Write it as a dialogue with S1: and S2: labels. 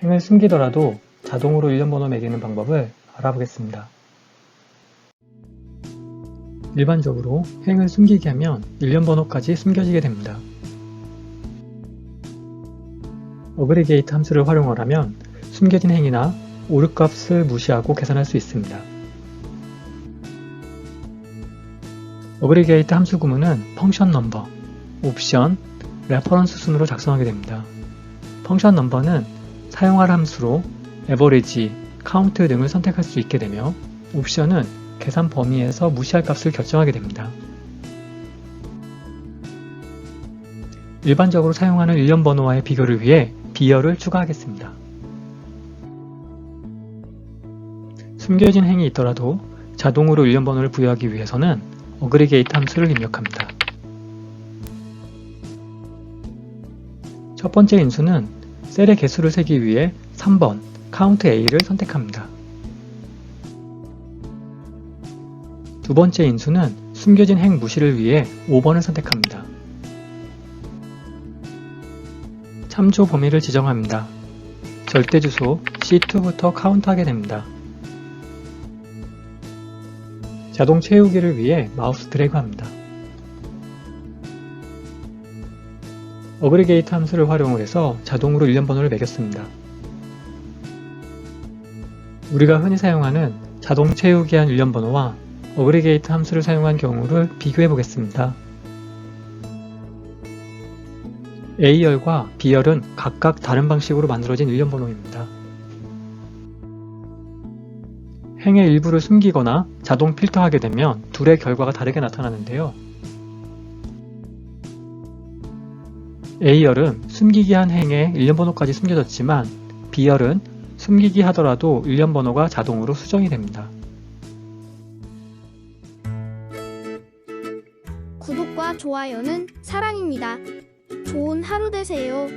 S1: 행을 숨기더라도 자동으로 일련번호 매기는 방법을 알아보겠습니다. 일반적으로 행을 숨기게 하면 일련번호까지 숨겨지게 됩니다. 어그리게이트 함수를 활용하면 숨겨진 행이나 오류값을 무시하고 계산할 수 있습니다. 어그리게이트 함수 구문은 펑션 넘버, 옵션, 레퍼런스 순으로 작성하게 됩니다. 펑션 넘버는 사용할 함수로 에버리지, 카운트 등을 선택할 수 있게 되며 옵션은 계산 범위에서 무시할 값을 결정하게 됩니다. 일반적으로 사용하는 일련번호와의 비교를 위해 비열을 추가하겠습니다. 숨겨진 행이 있더라도 자동으로 일련번호를 부여하기 위해서는 어그리게이트 함수를 입력합니다. 첫 번째 인수는 셀의 개수를 세기 위해 3번 count A를 선택합니다. 두 번째 인수는 숨겨진 행 무시를 위해 5번을 선택합니다. 참조 범위를 지정합니다. 절대 주소 C2부터 카운트하게 됩니다. 자동 채우기를 위해 마우스 드래그합니다. 어그리게이트 함수를 활용을 해서 자동으로 일련번호를 매겼습니다. 우리가 흔히 사용하는 자동 채우기한 일련번호와 어그리게이트 함수를 사용한 경우를 비교해 보겠습니다. A열과 B열은 각각 다른 방식으로 만들어진 일련번호입니다. 행의 일부를 숨기거나 자동 필터하게 되면 둘의 결과가 다르게 나타나는데요. A열은 숨기기 한 행에 일련번호까지 숨겨졌지만 B열은 숨기기 하더라도 일련번호가 자동으로 수정이 됩니다.
S2: 구독과 좋아요는 사랑입니다. 좋은 하루 되세요.